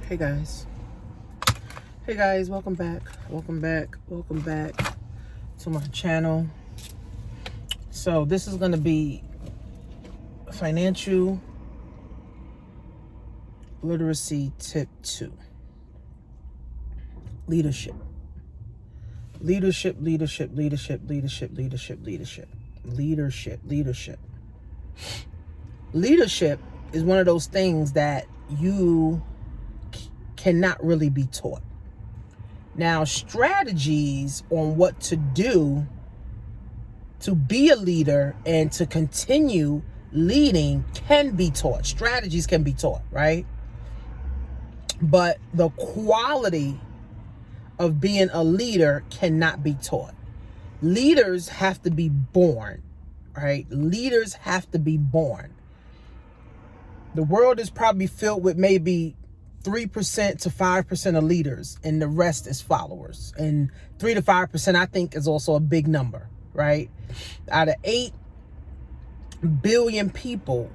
Hey guys. Hey guys, welcome back. Welcome back to my channel. So this is going to be financial literacy tip 2. Leadership. Leadership. Leadership is one of those things that you cannot really be taught. Now, strategies on what to do to be a leader and to continue leading can be taught. Strategies can be taught, right? But the quality of being a leader cannot be taught. Leaders have to be born, right? Leaders have to be born. The world is probably filled with maybe 3% to 5% of leaders, and the rest is followers. And 3 to 5%, I think, is also a big number, right? Out of 8 billion people,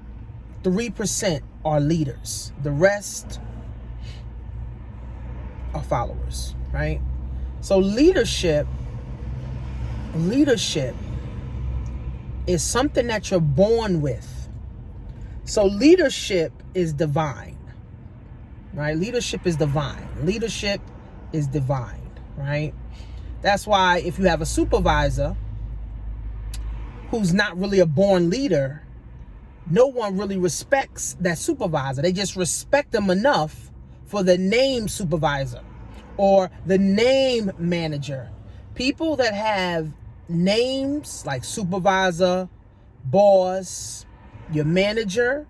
3% are leaders. The rest are followers, right? So leadership is something that you're born with. So leadership is divine. Right? Leadership is divine. Leadership is divine, right? That's why if you have a supervisor who's not really a born leader, no one really respects that supervisor. They just respect them enough for the name supervisor or the name manager. People that have names like supervisor, boss, your manager,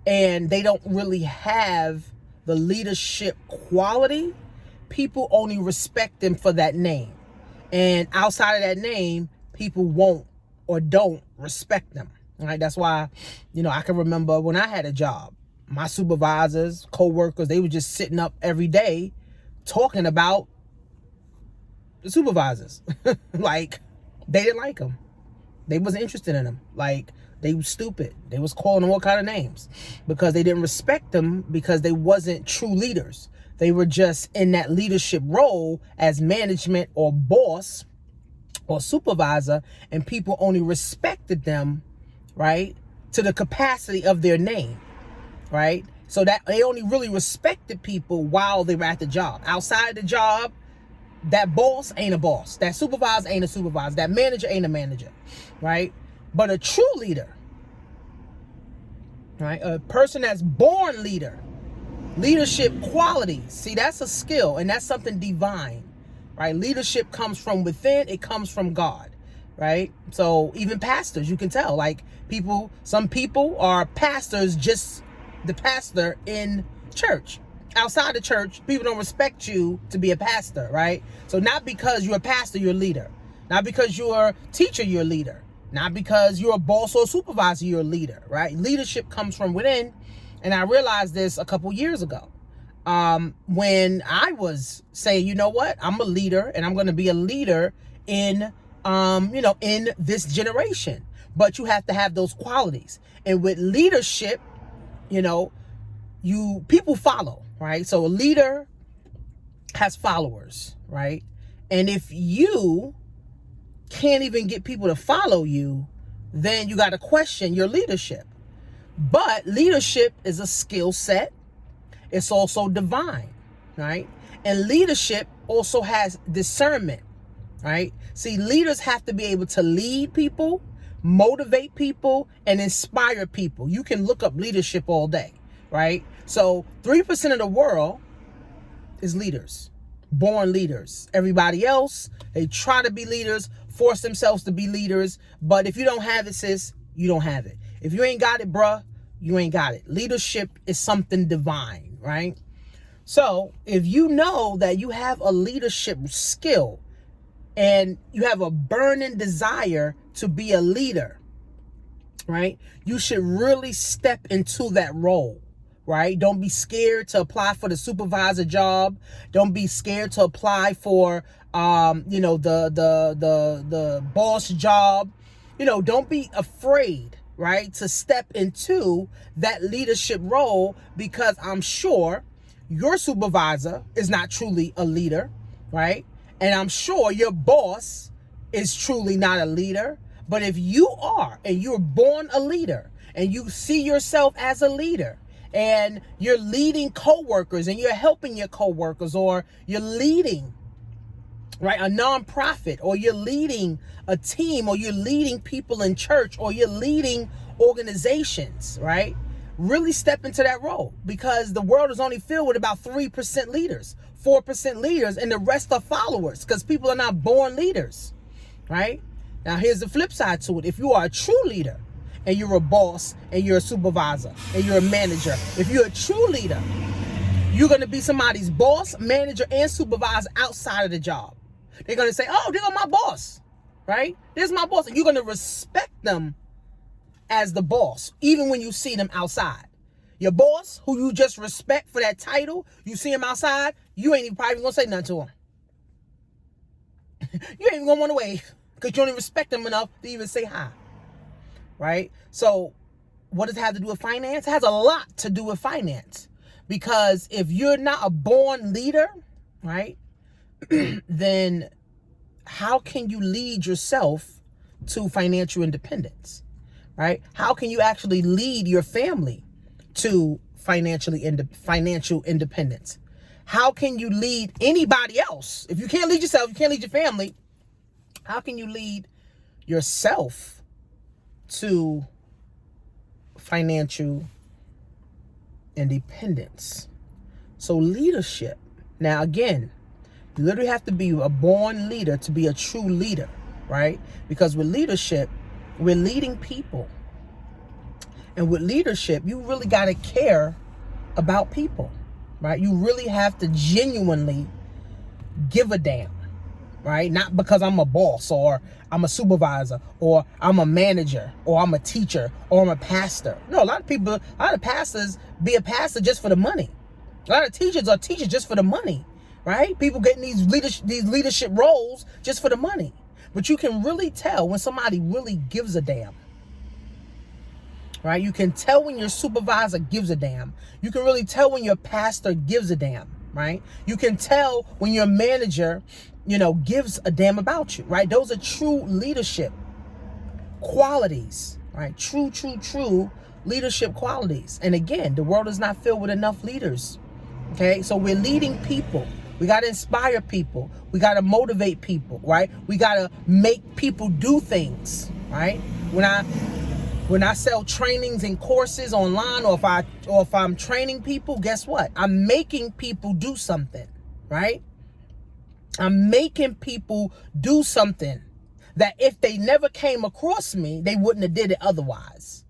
and they don't really have the leadership quality, people only respect them for that name. And outside of that name, people won't or don't respect them. Right? That's why, I can remember when I had a job, my supervisors, co-workers, they were just sitting up every day talking about the supervisors. Like, they didn't like them. They wasn't interested in them. Like, they were stupid. They was calling them all kind of names because they didn't respect them because they wasn't true leaders. They were just in that leadership role as management or boss or supervisor, and people only respected them, right, to the capacity of their name, right? So that they only really respected people while they were at the job. Outside the job, that boss ain't a boss. That supervisor ain't a supervisor. That manager ain't a manager, right? But a true leader, right? A person that's born leader, leadership qualities. See, that's a skill, and that's something divine, right? Leadership comes from within. It comes from God, right? So even pastors, you can tell, like some people are pastors, just the pastor in church. Outside the church, people don't respect you to be a pastor, right? So not because you're a pastor, you're a leader. Not because you're a teacher, you're a leader. Not because you're a boss or a supervisor, you're a leader, right? Leadership comes from within. And I realized this a couple years ago when I was saying, you know what? I'm a leader, and I'm going to be a leader in this generation. But you have to have those qualities. And with leadership, people follow, right? So a leader has followers, right? And if you can't even get people to follow you, then you got to question your leadership. But leadership is a skill set. It's also divine, right? And leadership also has discernment, right? See, leaders have to be able to lead people, motivate people, and inspire people. You can look up leadership all day, right? So 3% of the world is leaders, born leaders. Everybody else, they try to be leaders, force themselves to be leaders. But if you don't have it, sis, you don't have it. If you ain't got it, bruh, you ain't got it. Leadership is something divine, right? So if you know that you have a leadership skill and you have a burning desire to be a leader, right, you should really step into that role. Right? Don't be scared to apply for the supervisor job. Don't be scared to apply for the boss job. Don't be afraid, right, to step into that leadership role, because I'm sure your supervisor is not truly a leader, right? And I'm sure your boss is truly not a leader. But if you are, and you're born a leader, and you see yourself as a leader, and you're leading coworkers, and you're helping your coworkers, or you're leading, right, a nonprofit, or you're leading a team, or you're leading people in church, or you're leading organizations, right? Really step into that role, because the world is only filled with about 3% leaders, 4% leaders, and the rest are followers, because people are not born leaders, right? Now, here's the flip side to it. If you are a true leader, and you're a boss, and you're a supervisor, and you're a manager, if you're a true leader, you're going to be somebody's boss, manager, and supervisor outside of the job. They're going to say, oh, they're my boss, right? There's my boss. And you're going to respect them as the boss, even when you see them outside. Your boss, who you just respect for that title, you see him outside, you ain't even probably going to say nothing to him. You ain't even going to want to wave, because you don't even respect them enough to even say hi, right? So what does it have to do with finance? It has a lot to do with finance, because if you're not a born leader, right, then how can you lead yourself to financial independence, right? How can you actually lead your family to financial independence? How can you lead anybody else? If you can't lead yourself, you can't lead your family. How can you lead yourself to financial independence? So leadership. Now, again, you literally have to be a born leader to be a true leader, right? Because with leadership, we're leading people. And with leadership, you really got to care about people, right? You really have to genuinely give a damn, right? Not because I'm a boss, or I'm a supervisor, or I'm a manager, or I'm a teacher, or I'm a pastor. No, a lot of pastors be a pastor just for the money. A lot of teachers are teachers just for the money, right? People getting these leadership roles just for the money. But you can really tell when somebody really gives a damn, right? You can tell when your supervisor gives a damn. You can really tell when your pastor gives a damn, right? You can tell when your manager, gives a damn about you, right? Those are true leadership qualities, right? True leadership qualities. And again, the world is not filled with enough leaders, okay? So we're leading people. We got to inspire people. We got to motivate people, right? We got to make people do things, right? When I sell trainings and courses online, or if I'm training people, guess what? I'm making people do something, right? I'm making people do something that if they never came across me, they wouldn't have did it otherwise,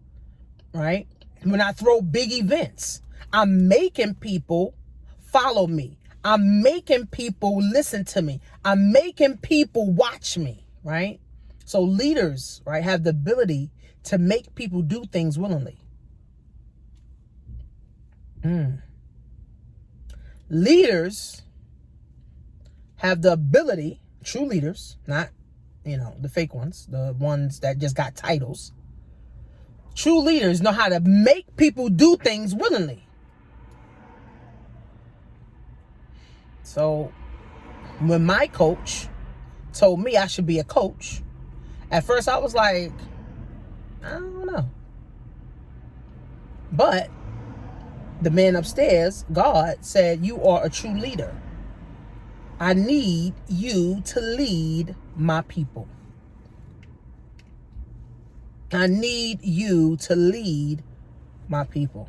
right? When I throw big events, I'm making people follow me. I'm making people listen to me. I'm making people watch me, right? So leaders, right, have the ability to make people do things willingly. Leaders have the ability, true leaders, not, the fake ones, the ones that just got titles. True leaders know how to make people do things willingly. So when my coach told me I should be a coach, at first I was like, I don't know. But the man upstairs, God, said, you are a true leader. I need you to lead my people. I need you to lead my people,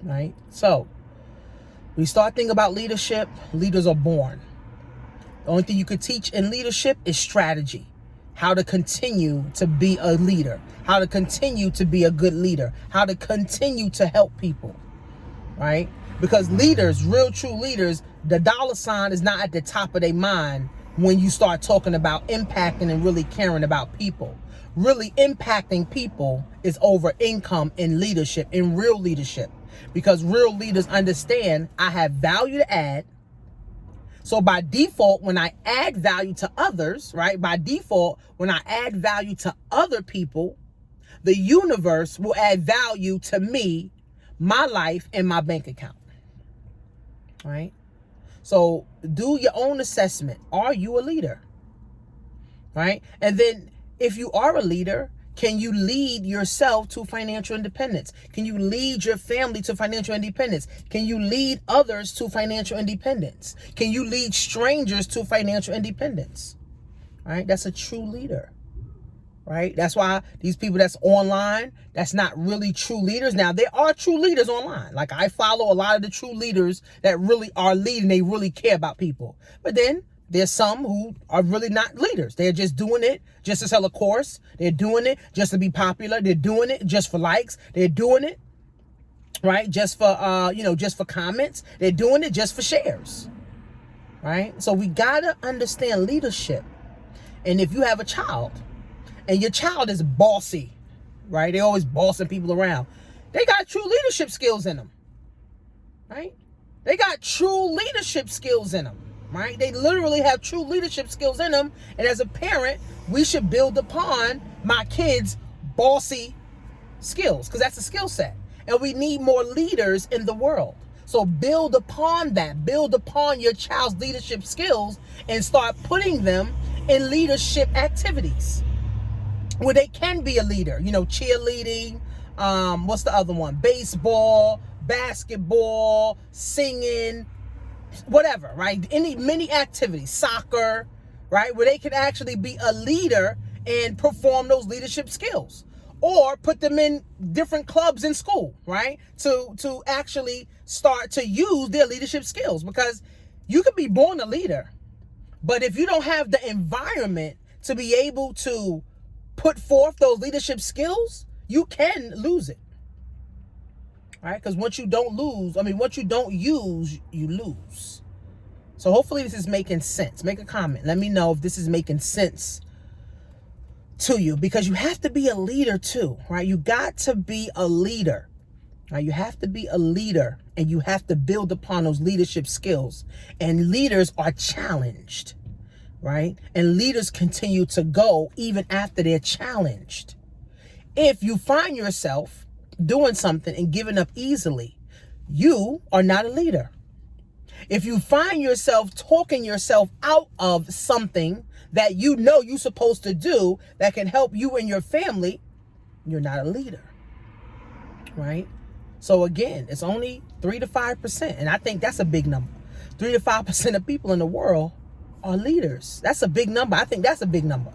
right? So we start thinking about leadership. Leaders are born. The only thing you could teach in leadership is strategy. How to continue to be a leader. How to continue to be a good leader. How to continue to help people, right? Because leaders, real true leaders, the dollar sign is not at the top of their mind when you start talking about impacting and really caring about people. Really impacting people is over income in leadership, in real leadership. Because real leaders understand I have value to add. So by default, when I add value to others, right? By default, when I add value to other people, the universe will add value to me, my life, and my bank account. right? So do your own assessment. Are you a leader? Right? And then if you are a leader, can you lead yourself to financial independence? Can you lead your family to financial independence? Can you lead others to financial independence? Can you lead strangers to financial independence? Right? That's a true leader. Right? That's why these people that's online, that's not really true leaders. Now, there are true leaders online. Like, I follow a lot of the true leaders that really are leading. They really care about people. But then there's some who are really not leaders. They're just doing it just to sell a course. They're doing it just to be popular. They're doing it just for likes. They're doing it, right, just for, just for comments. They're doing it just for shares, right? So we got to understand leadership. And if you have a child, and your child is bossy, right? They always bossing people around. They got true leadership skills in them, right? They got true leadership skills in them, right? They literally have true leadership skills in them. And as a parent, we should build upon my kids' bossy skills, because that's a skill set. And we need more leaders in the world. So build upon that. Build upon your child's leadership skills and start putting them in leadership activities where they can be a leader, cheerleading, what's the other one? Baseball, basketball, singing, whatever, right? Many activities, soccer, right? Where they can actually be a leader and perform those leadership skills. Or put them in different clubs in school, right? To actually start to use their leadership skills, because you can be born a leader, but if you don't have the environment to be able to put forth those leadership skills, you can lose it. Right? Because once you don't use, you lose. So hopefully this is making sense. Make a comment. Let me know if this is making sense to you, because you have to be a leader too, right? You got to be a leader. Right? You have to be a leader, and you have to build upon those leadership skills. And leaders are challenged. Right? And leaders continue to go even after they're challenged. If you find yourself doing something and giving up easily, you are not a leader. If you find yourself talking yourself out of something that you're supposed to do that can help you and your family, you're not a leader. Right? So again, it's only 3 to 5%. And I think that's a big number. 3 to 5% of people in the world are leaders. That's a big number. I think that's a big number,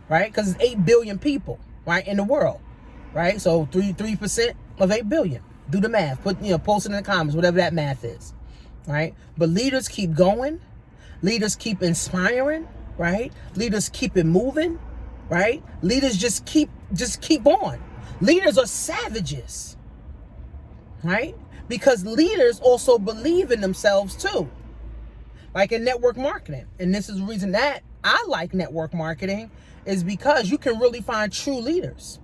right? Because it's 8 billion people, right, in the world, right? So 3% of 8 billion. Do the math. Post it in the comments, whatever that math is, right? But leaders keep going. Leaders keep inspiring, right? Leaders keep it moving, right? Leaders just keep on. Leaders are savages, right? Because leaders also believe in themselves too. Like in network marketing. And this is the reason that I like network marketing, is because you can really find true leaders.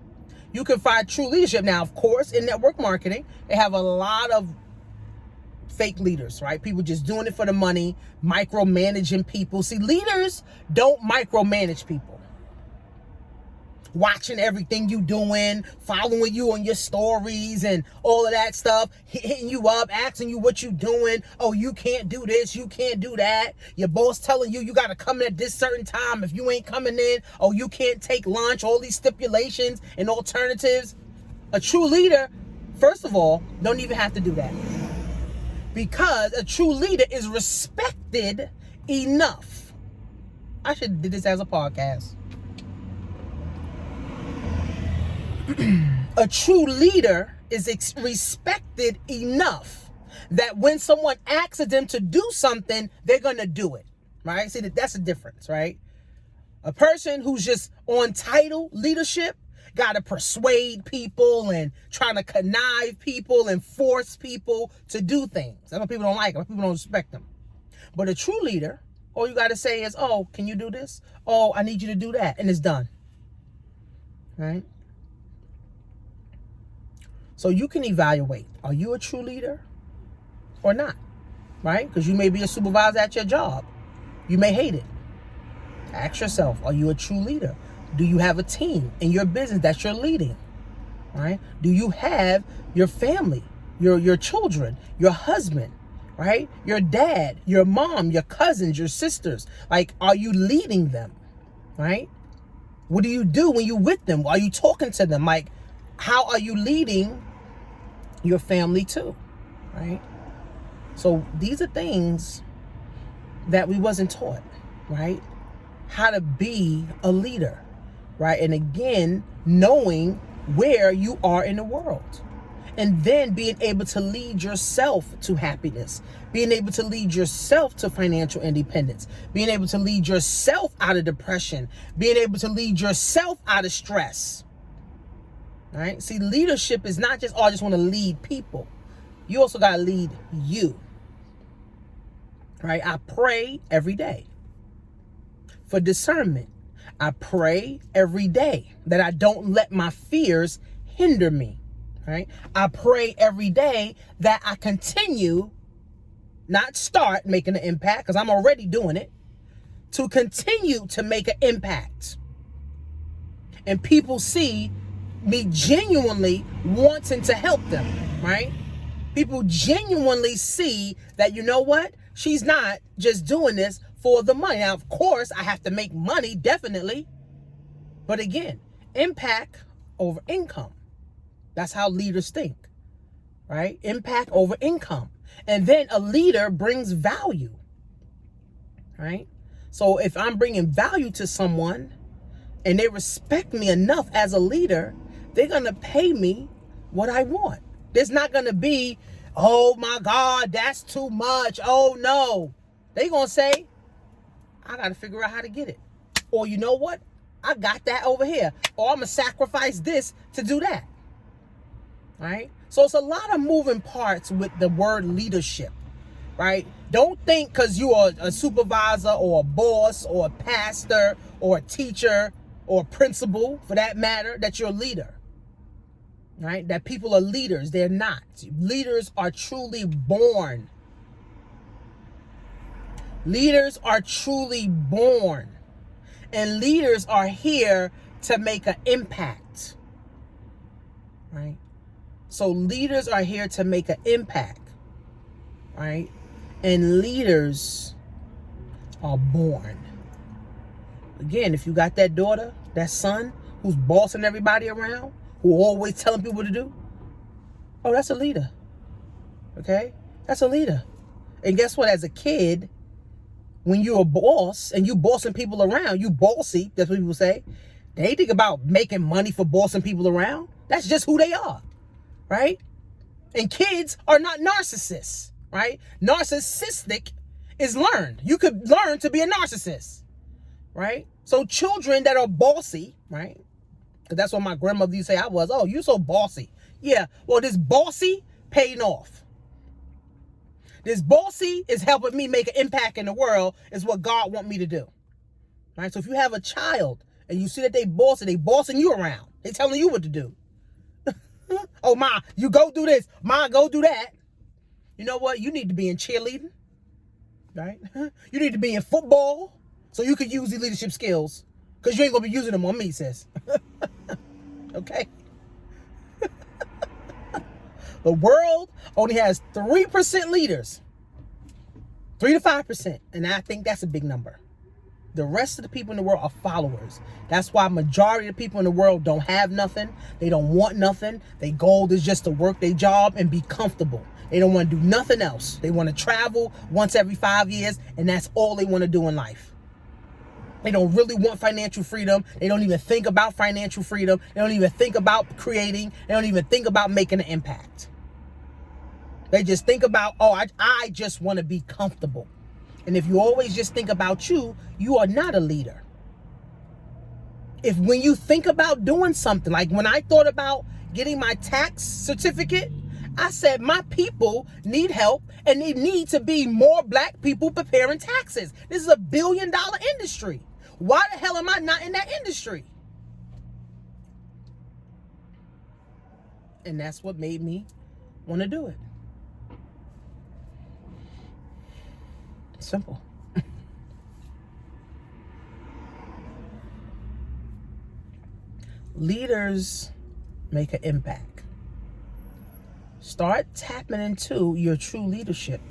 You can find true leadership. Now, of course, in network marketing, they have a lot of fake leaders, right? People just doing it for the money, micromanaging people. See, leaders don't micromanage people. Watching everything you doing, following you on your stories and all of that stuff, hitting you up, asking you what you doing. Oh, you can't do this, you can't do that. Your boss telling you got to come in at this certain time. If you ain't coming in, oh, you can't take lunch. All these stipulations and alternatives. A true leader, first of all, don't even have to do that, because a true leader is respected enough. I should have did this as a podcast. A true leader is respected enough that when someone asks them to do something, they're going to do it, right? See, that's the difference, right? A person who's just on title leadership got to persuade people and trying to connive people and force people to do things. That's why people don't like them. People don't respect them. But a true leader, all you got to say is, oh, can you do this? Oh, I need you to do that. And it's done, right? So you can evaluate, are you a true leader or not, right? Because you may be a supervisor at your job. You may hate it. Ask yourself, are you a true leader? Do you have a team in your business that you're leading, right? Do you have your family, your children, your husband, right? Your dad, your mom, your cousins, your sisters. Like, are you leading them, right? What do you do when you're with them? Are you talking to them? Like, how are you leading your family too, right? So these are things that we wasn't taught, right? How to be a leader, right? And again, knowing where you are in the world. And then being able to lead yourself to happiness, being able to lead yourself to financial independence, being able to lead yourself out of depression, being able to lead yourself out of stress. Right? See, leadership is not just, oh, I just want to lead people. You also got to lead you. Right? I pray every day for discernment. I pray every day that I don't let my fears hinder me. Right? I pray every day that I continue, not start making an impact, because I'm already doing it, to continue to make an impact. And people see me genuinely wanting to help them, right? People genuinely see that, you know what? She's not just doing this for the money. Now, of course, I have to make money, definitely. But again, impact over income. That's how leaders think, right? Impact over income. And then a leader brings value, right? So if I'm bringing value to someone and they respect me enough as a leader, they're going to pay me what I want. There's not going to be, oh my God, that's too much. Oh no. They're going to say, I got to figure out how to get it. Or you know what? I got that over here. Or I'm going to sacrifice this to do that. Right? So it's a lot of moving parts with the word leadership, right? Don't think because you are a supervisor or a boss or a pastor or a teacher or a principal, for that matter, that you're a leader, right? That people are leaders. They're not. Leaders are truly born. Leaders are truly born. And leaders are here to make an impact, right? So leaders are here to make an impact, right? And leaders are born. Again, if you got that daughter, that son, who's bossing everybody around, who always telling people what to do, oh, that's a leader, okay? That's a leader. And guess what? As a kid, when you're a boss and you bossing people around, you bossy, that's what people say. They think about making money for bossing people around. That's just who they are. Right? And kids are not narcissists, right? Narcissistic is learned. You could learn to be a narcissist, right? So children that are bossy, right? Because that's what my grandmother used to say I was. Oh, you so bossy. Yeah, well, this bossy paying off. This bossy is helping me make an impact in the world is what God want me to do, right? So if you have a child and you see that they bossing you around. They telling you what to do. Oh, Ma, you go do this. Ma, go do that. You know what? You need to be in cheerleading, right? You need to be in football so you can use these leadership skills, because you ain't going to be using them on me, sis. Okay? The world only has 3% leaders. 3 to 5%. And I think that's a big number. The rest of the people in the world are followers. That's why majority of the people in the world don't have nothing. They don't want nothing. Their goal is just to work their job and be comfortable. They don't want to do nothing else. They want to travel once every 5 years, and that's all they want to do in life. They don't really want financial freedom. They don't even think about financial freedom. They don't even think about creating. They don't even think about making an impact. They just think about, oh, I just want to be comfortable. And if you always just think about you, you are not a leader. If when you think about doing something, like when I thought about getting my tax certificate, I said my people need help and there need to be more black people preparing taxes. This is a $1 billion industry. Why the hell am I not in that industry? And that's what made me want to do it. Simple. Leaders make an impact. Start tapping into your true leadership.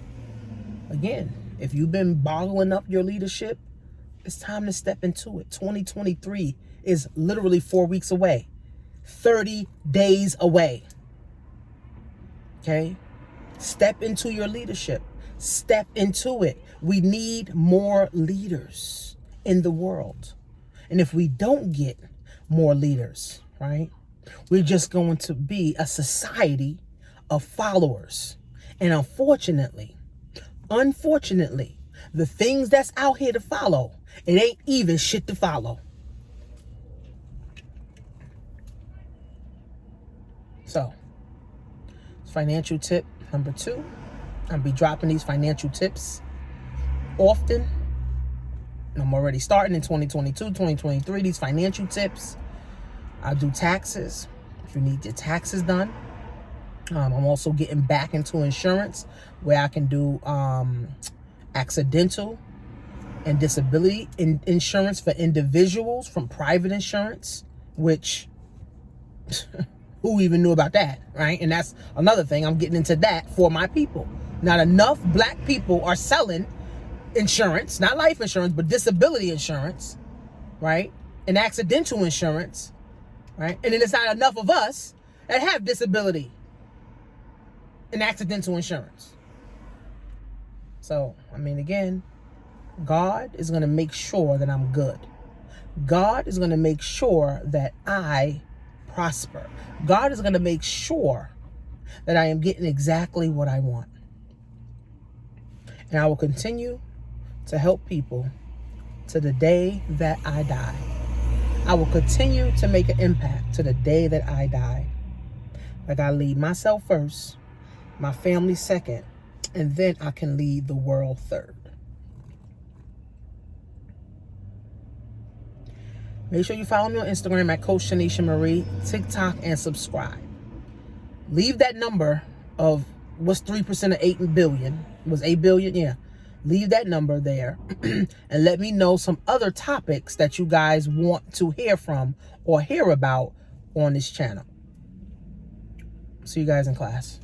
Again, if you've been bottling up your leadership, it's time to step into it. 2023 is literally 4 weeks away, 30 days away. Okay? Step into your leadership. Step into it. We need more leaders in the world. And if we don't get more leaders, right, we're just going to be a society of followers. And unfortunately, the things that's out here to follow, it ain't even shit to follow. So, financial tip number 2. I'll be dropping these financial tips often. I'm already starting in 2022, 2023, these financial tips. I do taxes. If you need your taxes done. I'm also getting back into insurance where I can do accidental and disability insurance for individuals from private insurance, which who even knew about that, right? And that's another thing. I'm getting into that for my people. Not enough black people are selling insurance, not life insurance, but disability insurance, right? And accidental insurance, right? And then it's not enough of us that have disability and accidental insurance. So, I mean, again, God is going to make sure that I'm good. God is going to make sure that I prosper. God is going to make sure that I am getting exactly what I want. And I will continue to help people to the day that I die. I will continue to make an impact to the day that I die. Like, I lead myself first, my family second, and then I can lead the world third. Make sure you follow me on Instagram at Coach Shanisha Marie, TikTok, and subscribe. Leave that number of what's 3% of 8 billion? Was 8 billion? Yeah. Leave that number there and let me know some other topics that you guys want to hear from or hear about on this channel. See you guys in class.